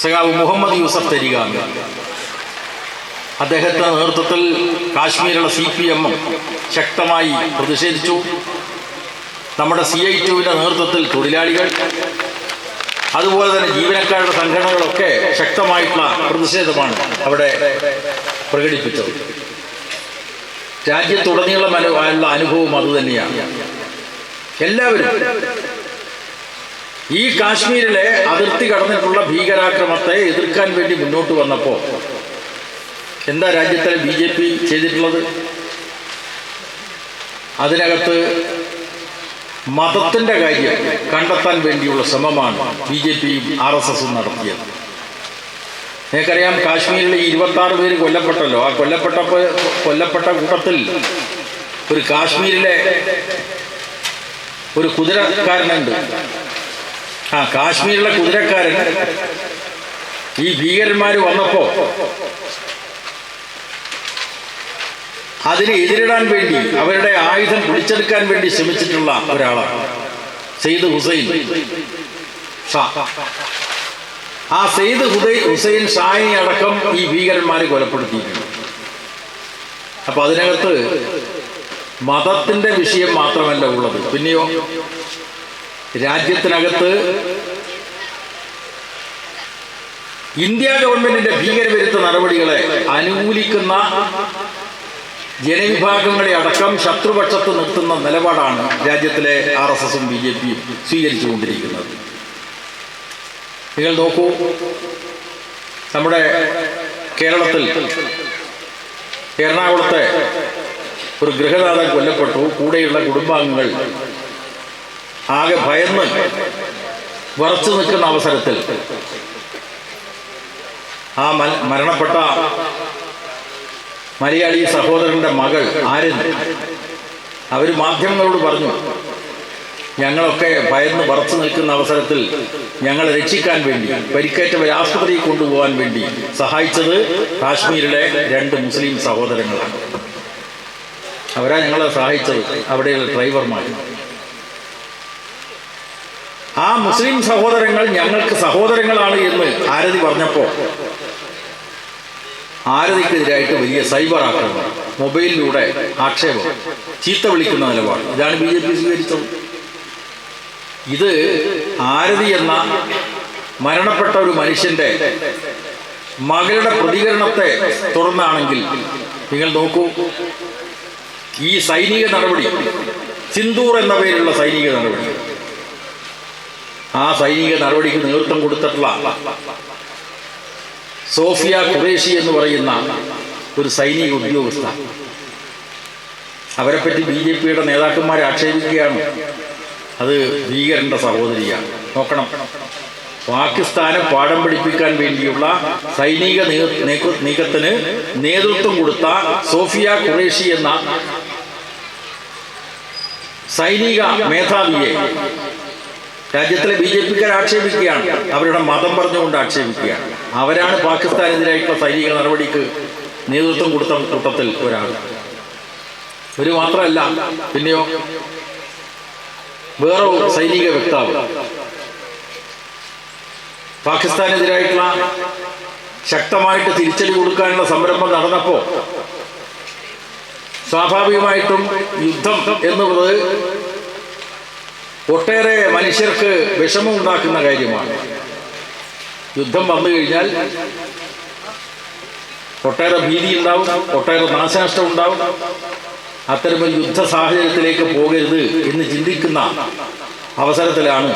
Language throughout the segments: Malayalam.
സഖാവ് മുഹമ്മദ് യൂസഫ് തരിഗാമി. അദ്ദേഹത്തിൻ്റെ നേതൃത്വത്തിൽ കാശ്മീരിലുള്ള CPM ശക്തമായി പ്രതിഷേധിച്ചു. നമ്മുടെ CITUവിൻ്റെ നേതൃത്വത്തിൽ തൊഴിലാളികൾ, അതുപോലെ തന്നെ ജീവനക്കാരുടെ സംഘടനകളൊക്കെ ശക്തമായിട്ടുള്ള പ്രതിഷേധമാണ് അവിടെ പ്രകടിപ്പിച്ചത്. രാജ്യത്തുടനീളമുള്ള അനുഭവം അതുതന്നെയാണ്. എല്ലാവരും ഈ കാശ്മീരിലെ അതിർത്തി കടന്നിട്ടുള്ള ഭീകരാക്രമണത്തെ എതിർക്കാൻ വേണ്ടി മുന്നോട്ട് വന്നപ്പോൾ എന്താ രാജ്യത്തിലെ BJP ചെയ്തിട്ടുള്ളത്? അതിനകത്ത് മതത്തിൻ്റെ കാര്യം കണ്ടെത്താൻ വേണ്ടിയുള്ള ശ്രമമാണ് BJPയും RSSും നടത്തിയത്. നിങ്ങൾക്കറിയാം, കാശ്മീരിലെ 26 പേര് കൊല്ലപ്പെട്ടല്ലോ. ആ കൊല്ലപ്പെട്ട കൂട്ടത്തിൽ ഒരു കാശ്മീരിലെ ഒരു കുതിരക്കാരനുണ്ട്. ആ കാശ്മീരിലെ കുതിരക്കാരൻ ഈ ഭീകരന്മാർ വന്നപ്പോൾ അതിനെ എതിരിടാൻ വേണ്ടി അവരുടെ ആയുധം പിടിച്ചെടുക്കാൻ വേണ്ടി ശ്രമിച്ചിട്ടുള്ള ഒരാളാണ് സയ്യിദ് ഹുസൈൻ ഷാ. ആ സയ്യിദ് ഹുസൈൻ ഷായെ അടക്കം ഈ ഭീകരന്മാർ കൊലപ്പെടുത്തിയിട്ടുണ്ട്. അപ്പൊ അതിനകത്ത് മതത്തിന്റെ വിഷയം മാത്രമല്ല ഉള്ളത്, പിന്നെയോ രാജ്യത്തിനകത്ത് ഇന്ത്യ ഗവൺമെന്റിന്റെ ഭീകരവിരുദ്ധ നടപടികളെ അനുകൂലിക്കുന്ന ജനവിഭാഗങ്ങളെ അടക്കം ശത്രുപക്ഷത്ത് നിർത്തുന്ന നിലപാടാണ് രാജ്യത്തിലെ RSSും BJPയും സ്വീകരിച്ചുകൊണ്ടിരിക്കുന്നത്. നിങ്ങൾ നോക്കൂ, നമ്മുടെ കേരളത്തിൽ എറണാകുളത്തെ ഒരു ഗൃഹനാഥൻ കൊല്ലപ്പെട്ടു. കൂടെയുള്ള കുടുംബാംഗങ്ങൾ ആകെ ഭയന്ന് വിറച്ചു നിൽക്കുന്ന അവസരത്തിൽ ആ മരണപ്പെട്ട മലയാളി സഹോദരൻ്റെ മകൾ ആര്യൻ അവർ മാധ്യമങ്ങളോട് പറഞ്ഞു, ഞങ്ങളൊക്കെ ഭയന്ന് വിറച്ചു നിൽക്കുന്ന അവസരത്തിൽ ഞങ്ങളെ രക്ഷിക്കാൻ വേണ്ടി, പരിക്കേറ്റവരെ ആശുപത്രിയിൽ കൊണ്ടുപോകാൻ വേണ്ടി സഹായിച്ചത് കാശ്മീരിലെ 2 മുസ്ലിം സഹോദരങ്ങളാണ്. അവരാ ഞങ്ങളെ സഹായിച്ചത്, അവിടെയുള്ള ഡ്രൈവർമാർ. ആ മുസ്ലിം സഹോദരങ്ങൾ ഞങ്ങൾക്ക് സഹോദരങ്ങളാണ് എന്ന് ആരതി പറഞ്ഞപ്പോൾ ആരതിക്കെതിരായിട്ട് വലിയ സൈബർ ആക്രമണം, മൊബൈലിലൂടെ ആക്ഷേപം, ചീത്ത വിളിക്കുന്ന നിലപാട്, ഇതാണ് BJP സ്വീകരിച്ചത്. ഇത് ആരതി എന്ന മരണപ്പെട്ട ഒരു മനുഷ്യന്റെ മകളുടെ പ്രതികരണത്തെ തുടർന്നാണെങ്കിൽ നിങ്ങൾ നോക്കൂ, ഈ സൈനിക നടപടി, സിന്ദൂർ എന്ന പേരിലുള്ള സൈനിക നടപടി, ആ സൈനിക നടപടിക്ക് നേതൃത്വം കൊടുത്തിട്ടുള്ള സോഫിയ ഖുറേഷി എന്ന് പറയുന്ന ഒരു സൈനിക ഉദ്യോഗസ്ഥ, അവരെപ്പറ്റി BJPയുടെ നേതാക്കന്മാരെ ആക്ഷേപിക്കുകയാണ്. അത് ഭീകരന്റെ സഹോദരിയാണ്. നോക്കണം, പാകിസ്ഥാനെ പാഠം പഠിപ്പിക്കാൻ വേണ്ടിയുള്ള സൈനിക നീക്കത്തിന് നേതൃത്വം കൊടുത്ത സോഫിയ ഖുറേഷി എന്ന സൈനിക മേധാവിയെ രാജ്യത്തിലെ BJPക്കാർ ആക്ഷേപിക്കുകയാണ്. അവരുടെ മതം പറഞ്ഞുകൊണ്ട് ആക്ഷേപിക്കുകയാണ്. അവരാണ് പാകിസ്ഥാനെതിരായിട്ടുള്ള സൈനിക നടപടിക്ക് നേതൃത്വം കൊടുത്ത കൂട്ടത്തിൽ ഒരാൾ. ഒരു മാത്രമല്ല, പിന്നെയോ വേറെ സൈനിക വക്താവ് പാകിസ്ഥാനെതിരായിട്ടുള്ള ശക്തമായിട്ട് തിരിച്ചടി കൊടുക്കാനുള്ള സംരംഭം നടന്നപ്പോൾ സ്വാഭാവികമായിട്ടും യുദ്ധം എന്നുള്ളത് ഒട്ടേറെ മനുഷ്യർക്ക് വിഷമമുണ്ടാക്കുന്ന കാര്യമാണ്. യുദ്ധം വന്നു കഴിഞ്ഞാൽ ഒട്ടേറെ ഭീതി ഉണ്ടാവും, ഒട്ടേറെ നാശനഷ്ടം ഉണ്ടാവും. അത്തരമൊരു യുദ്ധ സാഹചര്യത്തിലേക്ക് പോകരുത് എന്ന് ചിന്തിക്കുന്ന അവസരത്തിലാണ്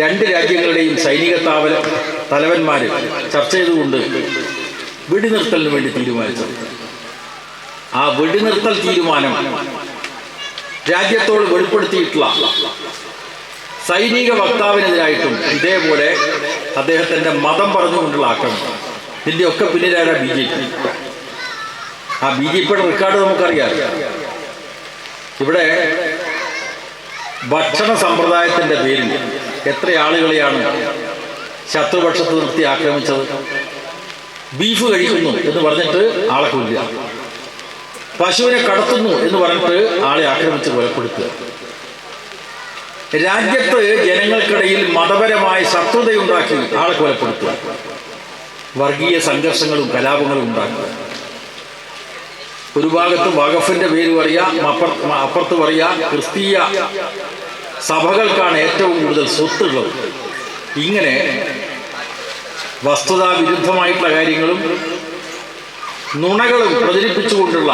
2 രാജ്യങ്ങളുടെയും സൈനിക തലവന്മാർ ചർച്ച ചെയ്തുകൊണ്ട് വെടിനിർത്തലിന് വേണ്ടി തീരുമാനിച്ചത്. ആ വെടിനിർത്തൽ തീരുമാനം രാജ്യത്തോട് വെളിപ്പെടുത്തിയിട്ടുള്ള സൈനിക വക്താവിനെതിരായിട്ടും ഇതേപോലെ അദ്ദേഹത്തിൻ്റെ മതം പറഞ്ഞുകൊണ്ടുള്ള ആക്രമണം. ഇതിൻ്റെയൊക്കെ പിന്നിലായ BJP. ആ BJPയുടെ റെക്കോർഡ് നമുക്കറിയാം. ഇവിടെ ഭക്ഷണ സമ്പ്രദായത്തിൻ്റെ പേരിൽ എത്ര ആളുകളെയാണ് ശത്രുപക്ഷത്ത് നിർത്തി ആക്രമിച്ചത്? ബീഫ് കഴിക്കുന്നു എന്ന് പറഞ്ഞിട്ട് ആളെ കൊല്ലുക, പശുവിനെ കടത്തുന്നു എന്ന് പറഞ്ഞിട്ട് ആളെ ആക്രമിച്ച് കൊലപ്പെടുത്തുക. രാജ്യത്ത് ജനങ്ങൾക്കിടയിൽ മതപരമായ ശത്രുതയുണ്ടാക്കി ആളെ കൊലപ്പെടുത്തുക, വർഗീയ സംഘർഷങ്ങളും കലാപങ്ങളും ഉണ്ടാക്കുക. ഒരു ഭാഗത്ത് വഖഫിന്റെ പേര് പറയാ, അപ്പുറത്ത് പറയാ ക്രിസ്തീയ സഭകൾക്കാണ് ഏറ്റവും കൂടുതൽ സ്വത്തുള്ളത്. ഇങ്ങനെ വസ്തുതാ വിരുദ്ധമായിട്ടുള്ള കാര്യങ്ങളും നുണകളും പ്രചരിപ്പിച്ചുകൊണ്ടുള്ള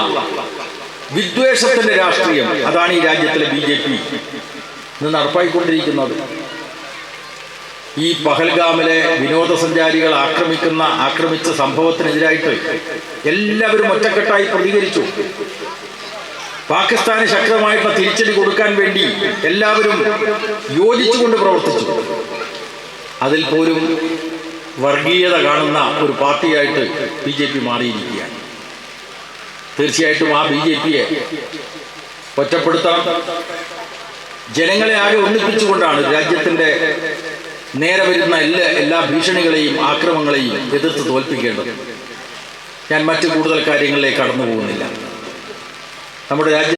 വിദ്വേഷത്തിന്റെ രാഷ്ട്രീയം, അതാണ് ഈ രാജ്യത്തിലെ BJP ഇന്ന് നടപ്പായിക്കൊണ്ടിരിക്കുന്നത്. ഈ പഹൽഗാമിലെ വിനോദസഞ്ചാരികൾ ആക്രമിച്ച സംഭവത്തിനെതിരായിട്ട് എല്ലാവരും ഒറ്റക്കെട്ടായി പ്രതികരിച്ചു. പാകിസ്ഥാന് ശക്തമായിട്ടുള്ള തിരിച്ചടി കൊടുക്കാൻ വേണ്ടി എല്ലാവരും യോജിച്ചുകൊണ്ട് പ്രവർത്തിച്ചു. അതിൽ പോലും വർഗീയത കാണുന്ന ഒരു പാർട്ടിയായിട്ട് BJP മാറിയിരിക്കുകയാണ്. തീർച്ചയായിട്ടും ആ BJPയെ ഒറ്റപ്പെടുത്തണം. ജനങ്ങളെ ആകെ ഒന്നിപ്പിച്ചുകൊണ്ടാണ് രാജ്യത്തിൻ്റെ നേരെ വരുന്ന എല്ലാ ഭീഷണികളെയും ആക്രമങ്ങളെയും എതിർത്ത് തോൽപ്പിക്കേണ്ടത്. ഞാൻ മറ്റു കൂടുതൽ കാര്യങ്ങളിലേക്ക് കടന്നു പോകുന്നില്ല. നമ്മുടെ രാജ്യം